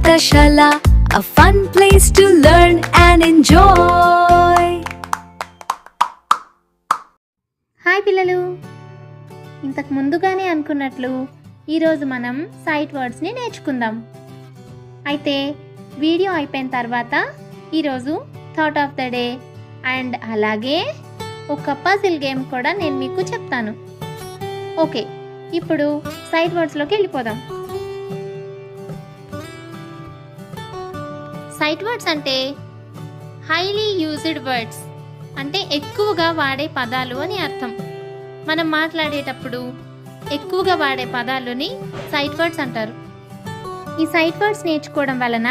Pakashala, a fun place to learn and enjoy. Hi పిల్లలు, ఇంతకు ముందుగానే అనుకున్నట్లు ఈరోజు మనం సైట్ వర్డ్స్ని నేర్చుకుందాం. అయితే వీడియో అయిపోయిన తర్వాత ఈరోజు thought of the day and అలాగే ఒక పజిల్ గేమ్ కూడా నేను మీకు చెప్తాను. ఓకే, ఇప్పుడు సైట్ వర్డ్స్లోకి వెళ్ళిపోదాం. సైట్ వర్డ్స్ అంటే హైలీ యూజ్డ్ వర్డ్స్, అంటే ఎక్కువగా వాడే పదాలు అని అర్థం. మనం మాట్లాడేటప్పుడు ఎక్కువగా వాడే పదాలని సైట్ వర్డ్స్ అంటారు. ఈ సైట్ వర్డ్స్ నేర్చుకోవడం వలన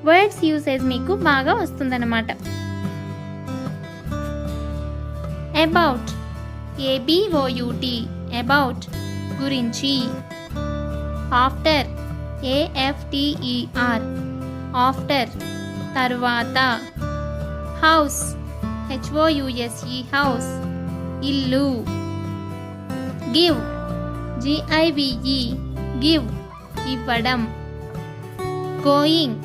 వర్డ్స్ యూసేజ్ మీకు బాగా వస్తుందన్నమాట. అబౌట్, ఏబిఓయుటి, అబౌట్ గురించి. ఆఫ్టర్, ఏఎఫ్టిఈఆర్, ఆఫ్టర్ తరువాత. హౌస్, హెచ్ఓయుఎస్ఈ, హౌస్ ఇల్లు. గివ్, జిఐవిఈ, గివ్ ఇవ్వడం. గోయింగ్,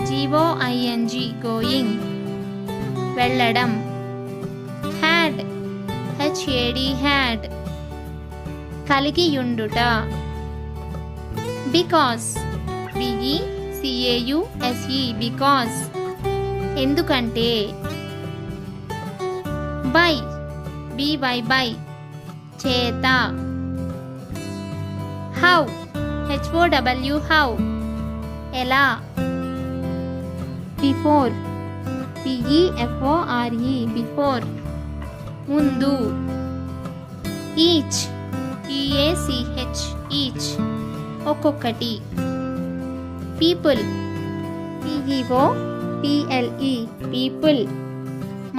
జిఓఐఎన్జి, గోయింగ్ వెళ్ళడం. Had, HAD, had కలిగియుండుట. Because, బిఈసిఏయుఎస్ఈ, because ఎందుకంటే. బై, బివై, బై చేత. హౌ, హెచ్ఓడబ్ల్యూ, హౌ ఎలా. బిఫోర్, బిఈఎఫ్ఓఆర్ఈ, బిఫోర్ ముందు. ఈచ్, ఈఏసిహెచ్, ఈచ్ ఒక్కొక్కటి. పీపుల్, పిఈఓ పిఎల్ఈ, పీపుల్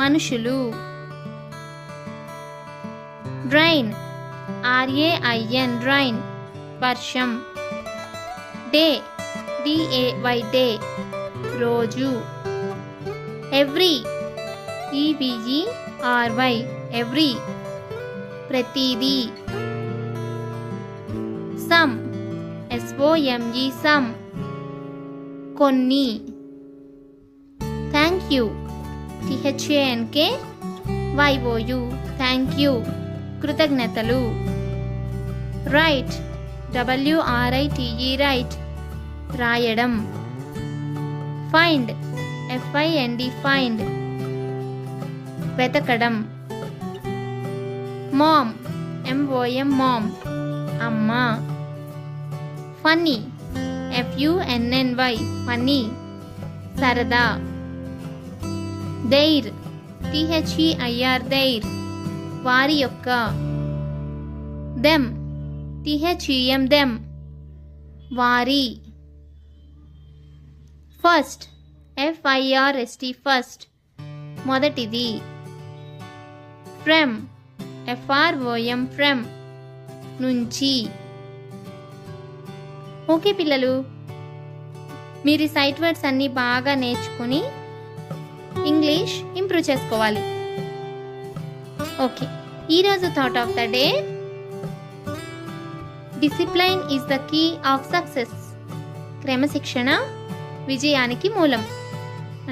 మనుషులు. రైన్, ఆర్ఏఐఎన్, రైన్ వర్షం. డే, డిఏవై, డే రోజు. ఎవ్రీ, ఈవిఈఆర్వై, ఎవ్రీ ప్రతిదీ. సమ్, ఎస్ఓఎంఈ, సమ్ కొన్ని. Thank you, T H A N K Y O U, thank you కృతజ్ఞతలు. రైట్, డబ్ల్యూఆర్ఐటిఈ, రైట్ రాయడం. ఫైండ్, ఎఫ్ఐఎన్డి, ఫైండ్ వెతకడం. మామ్, ఎంఓఎం, మామ్ అమ్మ. ఫన్నీ, ఎఫ్యుఎన్ఎన్వై, ఫన్నీ సరదా. దైర్, టిహెచ్ఈఐఆర్, దైర్ వారి యొక్క. దెమ్, టిహెచ్ఈఎం, దెమ్ వారి. ఫస్ట్, ఎఫ్ఐఆర్ఎస్టి, ఫస్ట్ మొదటిది. ఫ్రమ్, ఎఫ్ఆర్ఓఎం, ఫ్రమ్ నుంచి. ఓకే పిల్లలు, మీరు ఈ సైట్ వర్డ్స్ అన్నీ బాగా నేర్చుకుని ఇంగ్లీష్ ఇంప్రూవ్ చేసుకోవాలి. ఓకే, ఈరోజు thought of the day, discipline is the key of success. క్రమశిక్షణ విజయానికి మూలం.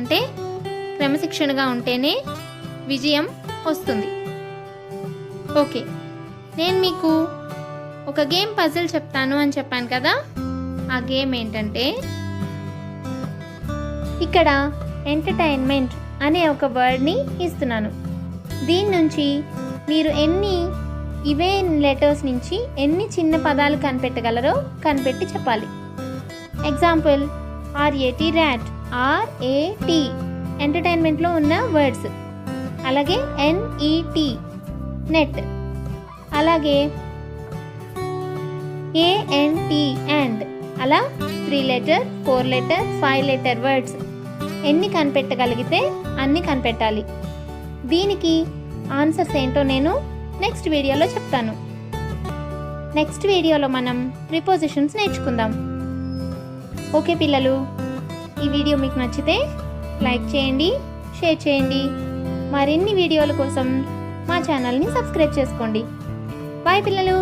అంటే క్రమశిక్షణగా ఉంటేనే విజయం వస్తుంది. ఓకే, నేను మీకు ఒక గేమ్ పజిల్ చెప్తాను అని చెప్పాను కదా. ఆ గేమ్ ఏంటంటే, ఇక్కడ ఎంటర్టైన్మెంట్ అనే ఒక వర్డ్ని ఇస్తున్నాను. దీని నుంచి మీరు ఇవే లెటర్స్ నుంచి ఎన్ని చిన్న పదాలు కనిపెట్టగలరో కనిపెట్టి చెప్పాలి. ఎగ్జాంపుల్, ఆర్ఏటి, ర్యాట్, ఆర్ఏటి ఎంటర్టైన్మెంట్లో ఉన్న వర్డ్స్. అలాగే ఎన్ఈటి, నెట్. అలాగే ఏఎన్టి, అండ్. అలా 3 లెటర్, 4 లెటర్, 5 లెటర్ వర్డ్స్ ఎన్ని కనిపెట్టగలిగితే అన్ని కనిపెట్టాలి. దీనికి ఆన్సర్స్ ఏంటో నేను నెక్స్ట్ వీడియోలో చెప్తాను. నెక్స్ట్ వీడియోలో మనం ప్రిపోజిషన్స్ నేర్చుకుందాం. ఓకే పిల్లలు, ఈ వీడియో మీకు నచ్చితే లైక్ చేయండి, షేర్ చేయండి. మరిన్ని వీడియోల కోసం మా ఛానల్ని సబ్స్క్రైబ్ చేసుకోండి. బాయ్ పిల్లలు.